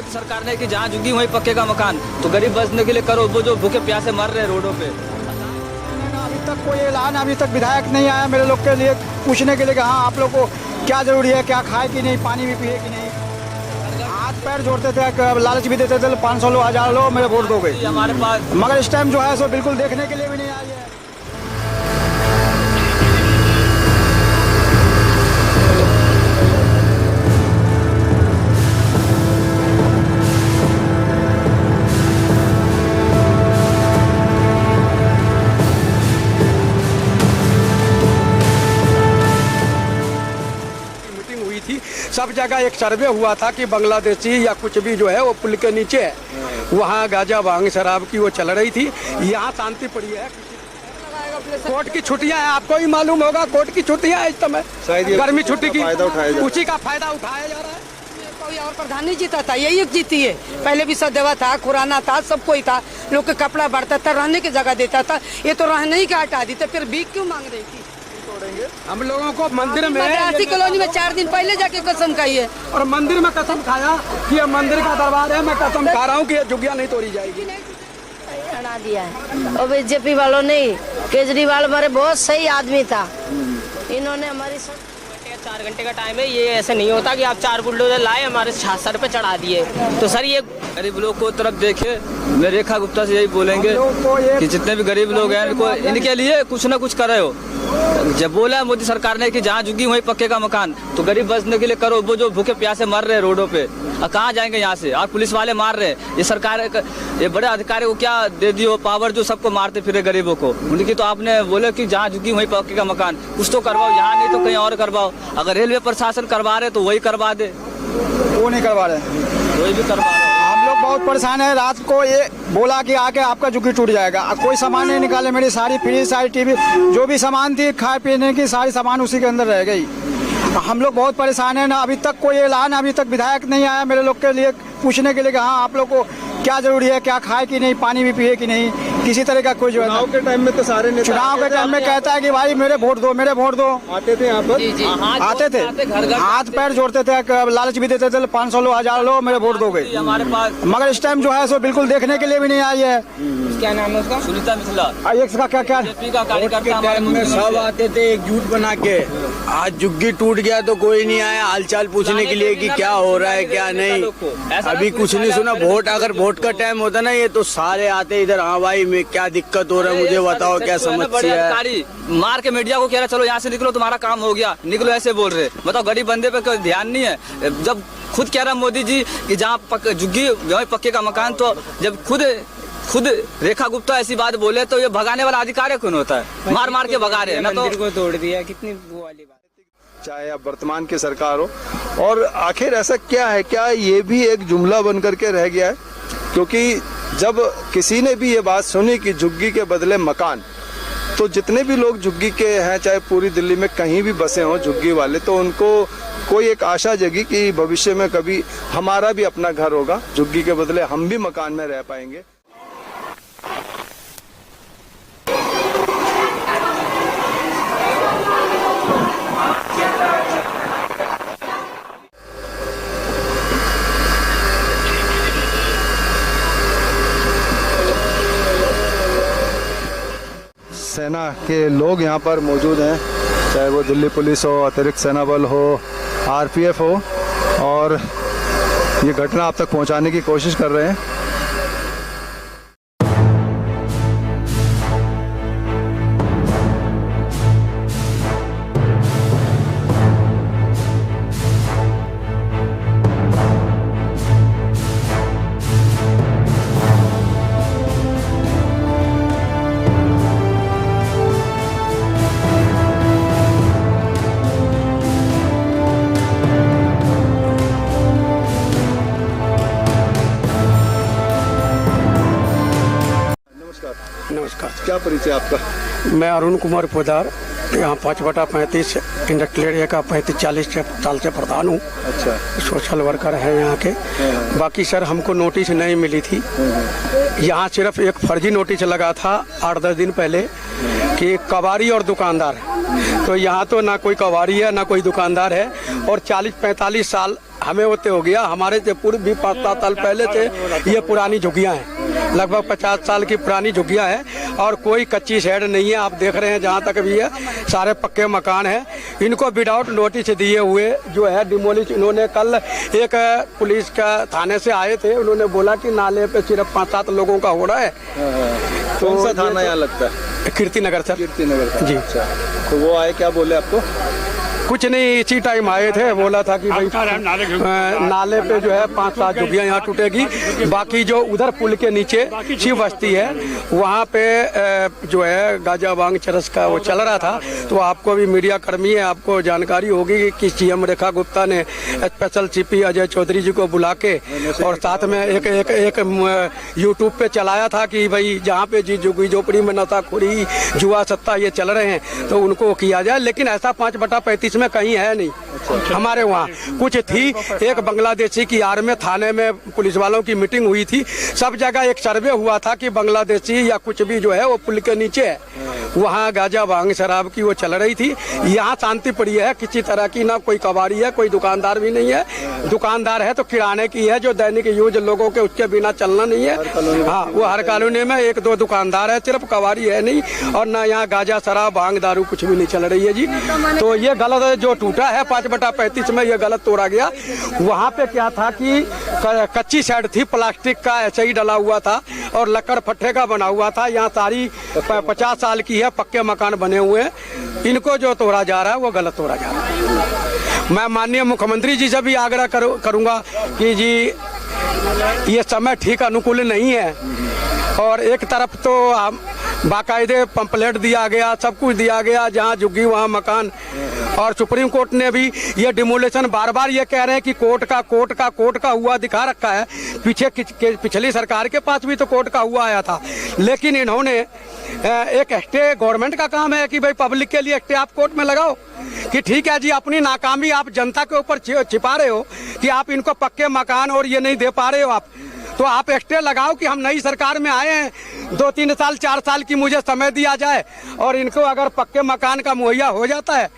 मोदी सरकार ने कि जहाँ झुग्गी वहीं पक्के का मकान, तो गरीब बचने के लिए करो, वो जो भूखे प्यासे मर रहे हैं रोडों पे। अभी तक कोई ऐलान, अभी तक विधायक नहीं आया मेरे लोग के लिए पूछने के लिए कि हाँ आप लोग को क्या जरूरी है, क्या खाए कि नहीं, पानी भी पिए कि नहीं। हाथ पैर जोड़ते थे, लालच भी देते थे, 500 लो 1000 लो मेरे वोट दोगे हमारे पास, मगर इस टाइम जो है सो बिल्कुल देखने के लिए भी नहीं आई है। सब जगह एक सर्वे हुआ था कि बांग्लादेशी या कुछ भी जो है वो पुल के नीचे है, वहाँ गांजा भांग शराब की वो चल रही थी। यहाँ शांति पड़ी है। कोर्ट की छुट्टियां हैं, आपको ही मालूम होगा, कोर्ट की छुट्टियां हैं इस समय, गर्मी छुट्टी की, उसी का फायदा उठाया जा रहा है। कोई और प्रधान नहीं जीता था, यही एक जीती है। पहले भी सदैवा था, खुराना था, सब कोई था, लोग के कपड़ा बढ़ता था, रहने की जगह देता था। ये तो रहने ही का हटा दी, तो फिर भीख क्यों मांग रही थी? हम लोगों को मंदिर में मद्रासी कॉलोनी में 4 दिन पहले जाके कसम खाई है, और मंदिर में कसम खाया कि ये मंदिर का दरबार है, मैं कसम खा रहा हूँ कि ये झुग्गियाँ नहीं तोड़ी जाएगी। हटा दिया है और बीजेपी वालों ने, केजरीवाल हमारे बहुत सही आदमी था, इन्होंने हमारी 4 घंटे का टाइम है, ये ऐसे नहीं होता कि आप 4 बुलडोजर लाए हमारे सर पे चढ़ा दिए। तो सर ये गरीब लोग को तरफ देखे, मैं रेखा गुप्ता से यही बोलेंगे कि जितने भी गरीब लोग हैं इनको, इनके लिए कुछ ना कुछ कर रहे हो। जब बोला मोदी सरकार ने कि जहाँ झुग्गी वहीं पक्के का मकान, तो गरीब बचने के लिए करो, वो जो भूखे प्यासे मर रहे हैं रोडों पे, और कहाँ जाएंगे यहाँ से? और पुलिस वाले मार रहे हैं। ये सरकार, ये बड़े अधिकारी को क्या दे दियो पावर, जो सबको मारते फिरे गरीबों को। उनकी तो आपने बोले कि जहाँ झुग्गी वहीं पक्के का मकान, कुछ तो करवाओ, यहाँ नहीं तो कहीं और करवाओ। अगर रेलवे प्रशासन करवा रहे तो वही करवा दे, वो नहीं करवा रहे, वही भी करवा रहे। हम लोग बहुत परेशान है। रात को ये बोला कि आके आपका झुग्गी टूट जाएगा, कोई सामान नहीं निकाले, मेरी सारी फ्रिज, सारी टीवी, जो भी सामान थी खाए पीने की, सारी सामान उसी के अंदर रह गई। हम लोग बहुत परेशान है ना, अभी तक कोई ऐलान, अभी तक विधायक नहीं आया मेरे लोग के लिए पूछने के लिए कि हाँ आप लोग को क्या जरूरी है, क्या खाए कि नहीं, पानी भी पिए कि नहीं। किसी तरह का कोई जो है, चुनाव के टाइम में तो सारे नेता, चुनाव के टाइम में कहता है कि भाई मेरे वोट दो, मेरे वोट दो। आते थे यहाँ पर, आते थे, हाथ पैर जोड़ते थे, लालच भी देते थे, 500 लो 1000 लो मेरे वोट दोगे हमारे पास, मगर इस टाइम जो है सो बिल्कुल देखने के लिए भी नहीं आई है। क्या नाम है उसका? सुनीता मिश्रा। इसका क्या क्या सब आते थे एकजुट बना के। आज झुग्गी टूट गया तो कोई नहीं आया हालचाल पूछने के लिए कि क्या हो रहा है क्या नहीं। अभी कुछ नहीं सुना। वोट, अगर वोट का टाइम होता ना, ये तो सारे आते इधर, हाँ भाई मैं क्या दिक्कत हो रहा है मुझे बताओ, क्या समस्या है। मार के मीडिया को कह रहा चलो यहाँ से निकलो, तुम्हारा काम हो गया, निकलो, ऐसे बोल रहे। बताओ गरीब बंदे पे कोई ध्यान नहीं है। जब खुद कह रहा मोदी जी कि जहाँ झुग्गी वहीं पक्के का मकान, तो जब खुद रेखा गुप्ता ऐसी बात बोले तो ये भगाने वाला अधिकारी कौन होता है? मार मार के भगा रहे हैं ना, तो मंदिर को तोड़ दिया, कितनी वो वाली बात। चाहे अब वर्तमान की सरकार हो, और आखिर ऐसा क्या है, क्या ये भी एक जुमला बन करके रह गया है? क्योंकि जब किसी ने भी ये बात सुनी कि झुग्गी के बदले मकान, तो जितने भी लोग झुग्गी के हैं, चाहे पूरी दिल्ली में कहीं भी बसे हों झुग्गी वाले, तो उनको कोई एक आशा जगी कि भविष्य में कभी हमारा भी अपना घर होगा, झुग्गी के बदले हम भी मकान में रह पाएंगे। सेना के लोग यहाँ पर मौजूद हैं, चाहे वो दिल्ली पुलिस हो, अतिरिक्त सेना बल हो, आरपीएफ हो, और ये घटना आप तक पहुँचाने की कोशिश कर रहे हैं। नमस्कार। क्या परिचय आपका? मैं अरुण कुमार पोदार, यहाँ 5/35 इंडस्ट्रियल एरिया का 35-40 साल से प्रधान हूँ। अच्छा। सोशल वर्कर है यहाँ के। बाकी सर हमको नोटिस नहीं मिली थी। यहाँ सिर्फ एक फर्जी नोटिस लगा था 8-10 दिन पहले कि कबाड़ी और दुकानदार। तो यहाँ तो ना कोई कबाड़ी है ना कोई दुकानदार है, और 40-45 साल हमें होते हो गया। हमारे से पूर्व भी 5-7 साल पहले से ये पुरानी झुग्गियाँ हैं, लगभग 50 साल की पुरानी झुग्गियाँ हैं और कोई कच्ची शेड नहीं है। आप देख रहे हैं जहाँ तक भी है सारे पक्के मकान हैं। इनको विदाउट नोटिस दिए हुए जो है डिमोलिश, इन्होंने कल एक पुलिस का थाने से आए थे, उन्होंने बोला कि नाले पे सिर्फ 5-7 लोगों का हो रहा है। कौन सा थाना यहाँ लगता है? कीर्ति नगर सर। कीर्ति नगर जी। अच्छा, तो वो आए, क्या बोले आपको? कुछ नहीं, इसी टाइम आए थे, बोला था कि भाई नाले पे जो है 5-7 झुग्गियाँ यहाँ टूटेगी, बाकी जो उधर पुल के नीचे शिव बस्ती है वहाँ पे जो है गाजा भांग चरस का वो चल रहा था। तो आपको भी मीडिया कर्मी है, आपको जानकारी होगी कि सीएम रेखा गुप्ता ने स्पेशल सीपी अजय चौधरी जी को बुला के और साथ में एक यूट्यूब पे चलाया था कि भाई जहाँ पे जी झुग्गी झोपड़ी में नशाखोरी जुआ सट्टा ये चल रहे हैं तो उनको किया जाए, लेकिन ऐसा 5/35 में कहीं है नहीं। हमारे वहाँ कुछ थी, एक बांग्लादेशी की आड़ में थाने में पुलिस वालों की मीटिंग हुई थी, सब जगह एक सर्वे हुआ था कि बांग्लादेशी या कुछ भी जो है वो पुल के नीचे है, वहाँ गाजा भांग शराब की वो चल रही थी। यहाँ शांति पड़ी है, किसी तरह की ना कोई कबाड़ी है, कोई दुकानदार भी नहीं है। दुकानदार है तो किराने की है, जो दैनिक यूज लोगों के उसके बिना चलना नहीं है। हाँ, वो हर कॉलोनी में 1-2 दुकानदार है, सिर्फ कबाड़ी है नहीं, और ना यहाँ गाजा शराब भांग दारू कुछ भी नहीं चल रही है जी। तो ये गलत जो टूटा है 5/35 में, ये गलत तोड़ा गया। वहाँ पे क्या था कि कच्ची शेड थी, प्लास्टिक का ऐसे ही डला हुआ था और लकड़ फट्टे का बना हुआ था। यहाँ सारी 50 साल की है, पक्के मकान बने हुए हैं। इनको जो तोड़ा जा रहा है वो गलत तोड़ा जा रहा है। मैं माननीय मुख्यमंत्री जी से भी आग्रह करूंगा कि जी ये समय ठीक अनुकूल नहीं है, और एक तरफ तो बाकायदे पंपलेट दिया गया, सब कुछ दिया गया, जहाँ झुग्गी वहाँ मकान, और सुप्रीम कोर्ट ने भी ये डिमोलेशन बार ये कह रहे हैं कि कोर्ट का हुआ दिखा रखा है। पिछली सरकार के पास भी तो कोर्ट का हुआ आया था, लेकिन इन्होंने एक स्टे, गवर्नमेंट का काम है कि भाई पब्लिक के लिए स्टे आप कोर्ट में लगाओ कि ठीक है जी, अपनी नाकामी आप जनता के ऊपर छिपा रहे हो कि आप इनको पक्के मकान और ये नहीं दे पा रहे हो आप, तो आप स्टे लगाओ कि हम नई सरकार में आए हैं, 2-3 साल 4 साल की मुझे समय दिया जाए, और इनको अगर पक्के मकान का मुहैया हो जाता है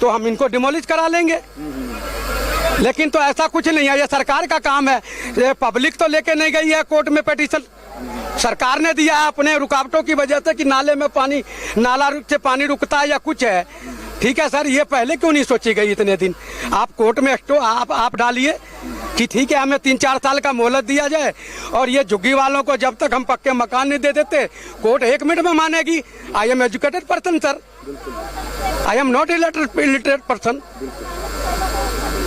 तो हम इनको डिमोलिश करा लेंगे। लेकिन तो ऐसा कुछ नहीं है, ये सरकार का काम है। ये पब्लिक तो लेके नहीं गई है कोर्ट में पिटीशन, सरकार ने दिया है अपने रुकावटों की वजह से कि नाले में पानी, नाला से पानी रुकता है या कुछ है। ठीक है सर, ये पहले क्यों नहीं सोची गई इतने दिन? आप कोर्ट में आप डालिए कि ठीक है हमें 3-4 साल का मोहलत दिया जाए, और ये झुग्गी वालों को जब तक हम पक्के मकान नहीं दे देते कोर्ट 1 मिनट में मानेगी। I am educated person sir, I am not illiterate person.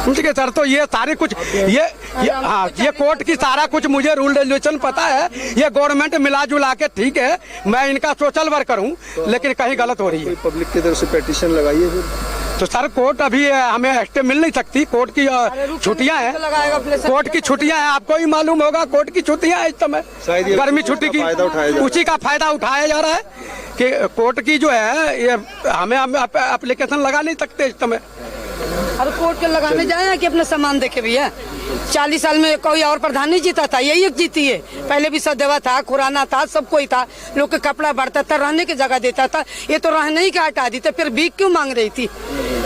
ठीक है सर, तो ये सारे कुछ ये कोर्ट की सारा कुछ मुझे रूल रेगुलेशन पता है। ये गवर्नमेंट मिला जुला के ठीक है, मैं इनका सोशल वर्कर हूँ, लेकिन कहीं गलत हो रही है। पब्लिक की तरफ से पिटीशन लगाइए फिर। तो सर कोर्ट अभी हमें स्टे मिल नहीं सकती, कोर्ट की छुट्टियां हैं, कोर्ट की छुट्टियां हैं, आपको ही मालूम होगा कोर्ट की छुट्टियां हैं इस समय, गर्मी छुट्टी की, उसी का फायदा उठाया जा रहा है कि कोर्ट की जो है ये हमें एप्लीकेशन लगा नहीं सकते इस समय। अरे कोर्ट के लगाने जाए कि अपना सामान देखे भैया, 40 साल में कोई और प्रधान नहीं जीता था, यही एक जीती है। पहले भी सदैवा था, खुराना था, सब कोई था, लोग का कपड़ा बढ़ता था, रहने की जगह देता था। ये तो रहने ही का हटा दी, तो फिर भीख क्यों मांग रही थी?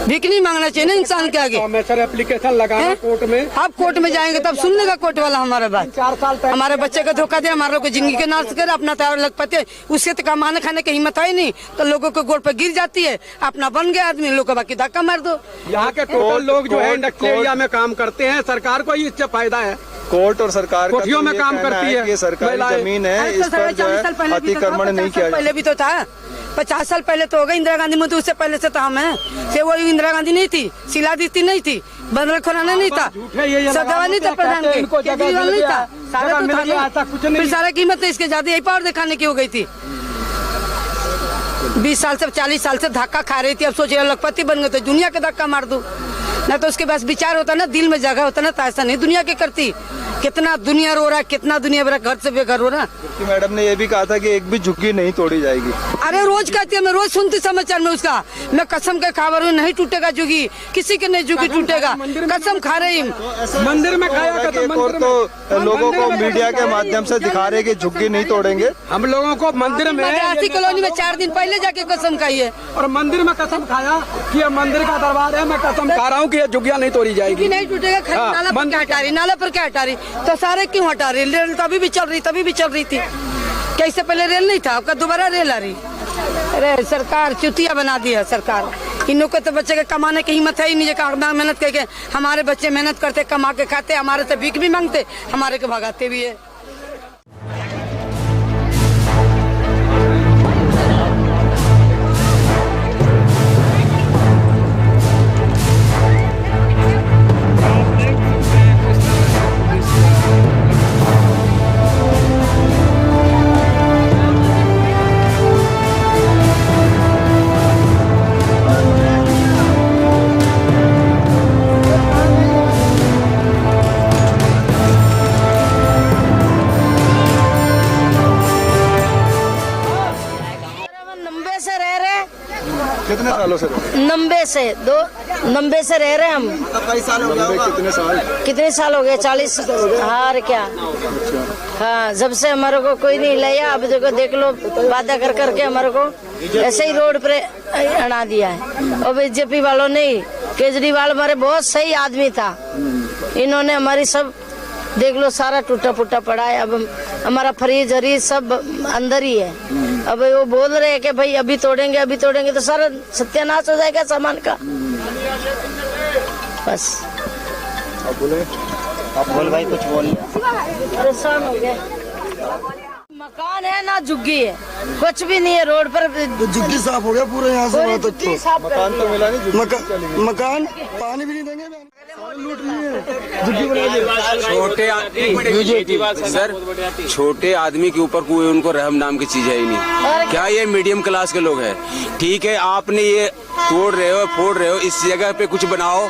भीख नहीं मांगना चाहिए ना इंसान के आगे। सर एप्लीकेशन लगाना कोर्ट में, आप कोर्ट में जाएंगे तब सुन लेगा कोर्ट वाला हमारा बात। 4 साल हमारे बच्चे का धोखा दे, हमारे लोग जिंदगी के नाश करे, अपना तैयार लग पाते, उससे तो कमाने खाने की हिम्मत है नहीं, तो लोगों को गोड़ पर गिर जाती है, अपना बन गया आदमी, लोग को बाकी धक्का मार दो। यहाँ के टोटल लोग जो है इंडस्ट्रियल एरिया में काम करते हैं, सरकार को ही इससे फायदा है। कोर्ट और सरकार का कोठियों में काम करती है, ये सरकारी जमीन है, इस पर जो है अतिक्रमण नहीं किया जाए। पहले भी तो था, 50 साल पहले तो हो गया इंदिरा गांधी मोदी, उससे पहले से तो हम है, फिर वो इंदिरा गांधी नहीं थी, शीला दीदी नहीं थी, बंदर खुराना नहीं था, सदावा नहीं था, प्रधान केजरीवाल नहीं था, सारा तो था, फिर सारा कीमत तो इसके ज्यादा यही पावर दिखाने की हो गई थी। 20 साल से 40 साल से धक्का खा रही थी, अब सोच रहे लखपति बन गए तो दुनिया के धक्का मार दूं, ना तो उसके पास विचार होता ना, दिल में जगह होता ना, तो ऐसा नहीं दुनिया के करती कितना दुनिया रो रहा है, कितना दुनिया मेरा घर से बेघर हो रहा है। कि मैडम ने ये भी कहा था कि एक भी झुग्गी नहीं तोड़ी जाएगी। अरे रोज कहती है, मैं रोज सुनती समाचार में उसका। मैं कसम के खा रही हूँ, नहीं टूटेगा झुग्गी, किसी के नहीं झुग्गी टूटेगा, कसम खा रही हूँ। मंदिर में खाया कि एक और तो लोगों को मीडिया के माध्यम से दिखा रहे कि झुग्गी नहीं तोड़ेंगे। हम लोगों को मंदिर में मद्रासी कॉलोनी में 4 दिन पहले जाके कसम खाई है, और मंदिर में कसम खाया कि ये मंदिर का दरबार है, मैं कसम खा रहा हूँ कि ये झुग्गियाँ नहीं तोड़ी जाएगी, नहीं टूटेगा। खाली नाला पर क्या हटा रही, नाला पर क्या हटा रही, तो सारे क्यों हटा रही? रेल तभी भी चल रही थी। कैसे पहले रेल नहीं था, आपका दोबारा रेल आ रही। अरे सरकार चुतिया बना दी है सरकार। इन लोग को तो बच्चे के कमाने की हिम्मत है ही नहीं, मेहनत करके हमारे बच्चे मेहनत करते, कमा के खाते, हमारे से भीख भी मांगते, हमारे को भगाते भी है। कितने सालों से? 90 से रह रहे हम। कई साल हो गए। कितने साल हो गए? 40। हाँ क्या? हाँ, जब से हमारे को कोई नहीं लाया, अब देखो देख लो, वादा कर करके हमारे को ऐसे ही रोड पे अड़ा दिया है। और बीजेपी वालों ने, केजरीवाल हमारे बहुत सही आदमी था, इन्होंने हमारी सब देख लो सारा टूटा फूटा पड़ा है। अब हमारा फ्रिज हरीज सब अंदर ही है। अब वो बोल रहे हैं कि भाई अभी तोड़ेंगे तो सारा सत्यानाश हो जाएगा सामान का। बस आप बोल भाई, कुछ बोलिए। परेशान हो गए। मकान है ना झुग्गी है, कुछ भी नहीं है रोड पर। तो झुग्गी साफ हो गया पूरे यहाँ से वहाँ तक तो। मकान तो मिला नहीं, मकान पानी भी नहीं देंगे, लूट लिए, झुग्गी बना दी। सर, छोटे आदमी के ऊपर कोई उनको रहम नाम की चीज है ही नहीं। क्या ये मीडियम क्लास के लोग हैं? ठीक है, आपने ये तोड़ रहे हो, फोड़ रहे हो, इस जगह पे कुछ बनाओ,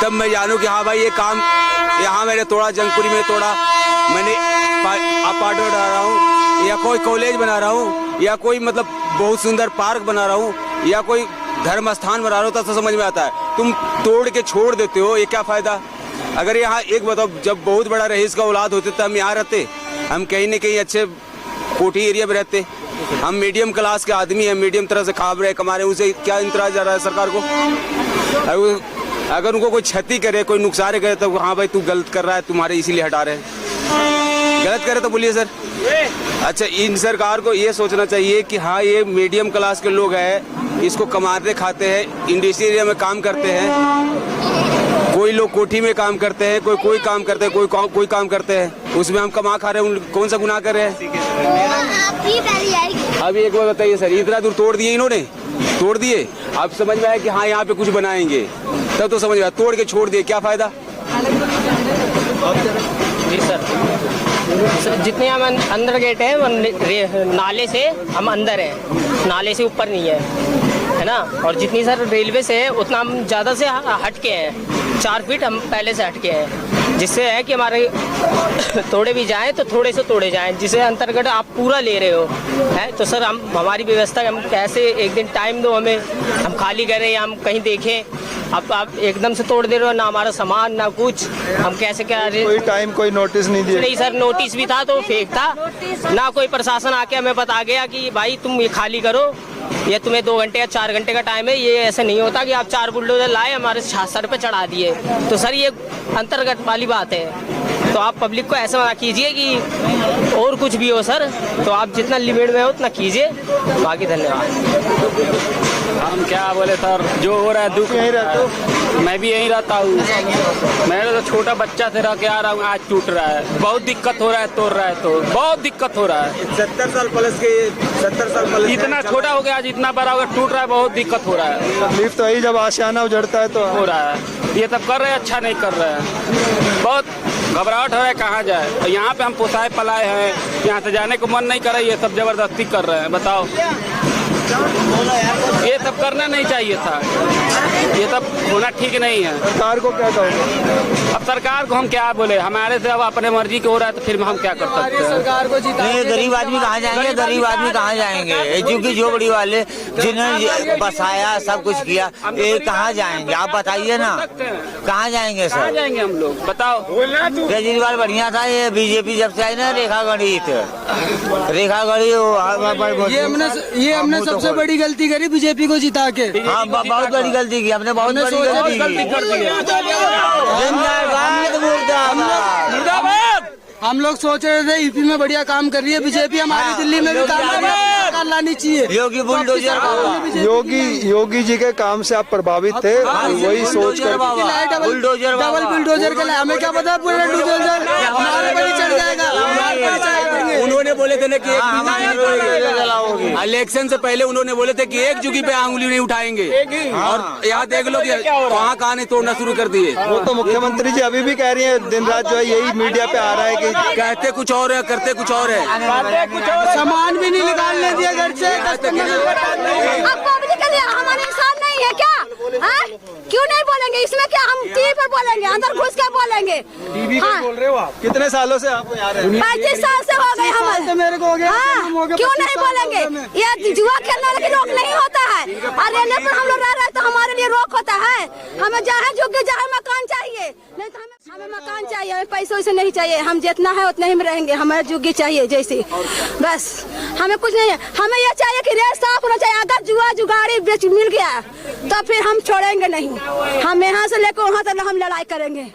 तब मैं जानू कि हाँ भाई ये काम यहाँ मैंने तोड़ा, जंगपुरी में तोड़ा, मैंने अपार्टमेंट बना रहा हूँ, या कोई कॉलेज बना रहा हूँ, या कोई मतलब बहुत सुंदर पार्क बना रहा हूँ, या कोई धर्म स्थान बना रहा हूँ, तो समझ में आता है। तुम तोड़ के छोड़ देते हो, ये क्या फायदा? अगर यहाँ एक बताओ, जब बहुत बड़ा रईस का औलाद होते तो हम यहाँ रहते, हम कहीं न कहीं अच्छे कोठी एरिया में रहते। हम मीडियम क्लास के आदमी हैं, मीडियम तरह से खा रहे कमा रहे, उसे क्या इंतराज जा रहा है सरकार को? अगर उनको कोई क्षति करे, कोई नुकसान करे, तो हाँ भाई तू गलत कर रहा है, तुम्हारे इसीलिए हटा रहे हैं। गलत करे तो बोलिए सर। अच्छा, इन सरकार को ये सोचना चाहिए कि हाँ ये मीडियम क्लास के लोग हैं, इसको कमाते खाते हैं, इंडस्ट्री एरिया में काम करते हैं, कोई लोग कोठी में काम करते हैं, कोई काम करते हैं, कोई काम करते हैं, उसमें हम कमा खा रहे हैं, कौन सा गुनाह कर रहे हैं? अभी एक बार बताइए सर, इतना दूर तोड़ दिए इन्होंने, तोड़ दिए, अब समझ में आया कि हाँ यहाँ पे कुछ बनाएंगे, तब तो समझ में आया, तोड़ के छोड़ दिए, क्या फायदा? जी सर, जितने हम अंदर गेट है वो नाले से हम अंदर है, नाले से ऊपर नहीं है ना। और जितनी सर रेलवे से है उतना हम ज़्यादा से हट के हैं, 4 फीट हम पहले से हट के हैं, जिससे है कि हमारे तोड़े भी जाएं तो थोड़े से तोड़े जाएं, जिसे अंतर्गत आप पूरा ले रहे हो है। तो सर हमारी व्यवस्था, हम कैसे एक दिन टाइम दो हमें, हम खाली करें या हम कहीं देखें। अब आप एकदम से तोड़ दे रहे हो, ना हमारा सामान ना कुछ, हम कैसे क्या? कोई टाइम, कोई नोटिस नहीं दिया? नहीं सर, नोटिस भी था तो फेक था ना, कोई प्रशासन आके हमें बता गया कि भाई तुम ये खाली करो, ये तुम्हें 2 घंटे या 4 घंटे का टाइम है। ये ऐसे नहीं होता कि आप 4 बुलडोजर लाए हमारे सर पे चढ़ा दिए। तो सर ये अंतर्गत वाली बात है, तो आप पब्लिक को ऐसा ना कीजिए कि और कुछ भी हो सर, तो आप जितना लिमिट में हो उतना कीजिए। बाकी धन्यवाद। हम क्या बोले सर, जो हो रहा है दुख यहीं रहता हूँ, मैं भी यहीं रहता हूँ, मैं तो छोटा बच्चा से रह के आ रहा हूँ, आज टूट रहा है, बहुत दिक्कत हो रहा है, तोड़ रहा है तो बहुत दिक्कत हो रहा है। 70 साल प्लस के, 70 साल प्लस, इतना छोटा हो गया, आज इतना बड़ा हो गया, टूट रहा है, बहुत दिक्कत हो रहा है। तकलीफ तो यही जब आशियाना उजड़ता है तो हो रहा है। ये सब कर रहे हैं, अच्छा नहीं कर रहे हैं, बहुत घबराहट हो रहा है, कहाँ जाए। और यहाँ पे हम पोसाए पलाए हैं, यहाँ से जाने को मन नहीं कर रहा है, ये सब जबरदस्ती कर रहे हैं, बताओ ये सब करना नहीं चाहिए था, ये सब होना ठीक नहीं है। सरकार को क्या कहोगे? अब सरकार को हम क्या बोले, हमारे से अब अपने मर्जी के हो रहा है तो फिर हम क्या कर सकते हैं। सरकार को नहीं, गरीब आदमी कहाँ जाएंगे? गरीब आदमी कहाँ जाएंगे? झुग्गी झोपड़ी वाले जिन्होंने बसाया सब कुछ किया, ये कहाँ जाएंगे? आप बताइए ना, कहाँ जाएंगे कहाँ सर? जाएंगे हम लोग, बताओ। केजरीवाल बढ़िया था, ये बीजेपी जब से आई ना रेखा गणित ये हमने सबसे बड़ी गलती करी बीजेपी को जिता के। हाँ, बहुत बड़ी गलती की हमने, बहुत बड़ी गलती की। जिंदाबाद मुर्दाबाद। हम लोग सोच रहे थे यूपी में बढ़िया काम कर रही है बीजेपी, हमारी दिल्ली में भी काम लानी चाहिए। योगी बुलडोजर, योगी जी के काम से आप प्रभावित थे, वही सोच कर बुलडोजर, डबल बुलडोजर के लिए हमें क्या पता, पूरा बुलडोजर हमारे पर ही चढ़ जाएगा। उन्होंने बोले थे ना कि इलेक्शन से पहले उन्होंने बोले थे कि एक जुगी पे आंगुली नहीं उठाएंगे, और यहाँ देख लो कि कहाँ नहीं तोड़ना शुरू कर दिए। वो तो मुख्यमंत्री जी अभी भी कह रही है, दिन रात जो है यही मीडिया पे आ रहा है कि कहते कुछ और है, करते कुछ और है। सामान भी नहीं निकालने दिया घर से। अब पब्लिक के लिए हमारे इंसान नहीं है क्या? क्यों नहीं बोलेंगे इसमें? क्या हम टीवी पर बोलेंगे, अंदर घुस के बोलेंगे? हाँ। बोल रहे हो आप? कितने सालों से आप यहाँ रहे? 35 साल से हो गए हमारे। मेरे को हो गया। क्यों नहीं बोलेंगे? ये जुआ खेलने वाले की रोक नहीं होता है, और रहने पर हम लोग रह रहे तो हमारे लिए रोक होता है। हमें जहाँ झुक जहाँ मकान चाहिए, नहीं तो हमें मकान चाहिए, हमें पैसे वैसे नहीं चाहिए। हम जितना है उतना ही में रहेंगे, हमें जुग्गी चाहिए जैसे, बस हमें कुछ नहीं है। हमें यह चाहिए कि रेट साफ होना चाहिए। अगर जुआ जुगाड़ी बेच मिल गया तो फिर हम छोड़ेंगे नहीं, हम यहाँ से लेकर वहाँ तक हम लड़ाई करेंगे।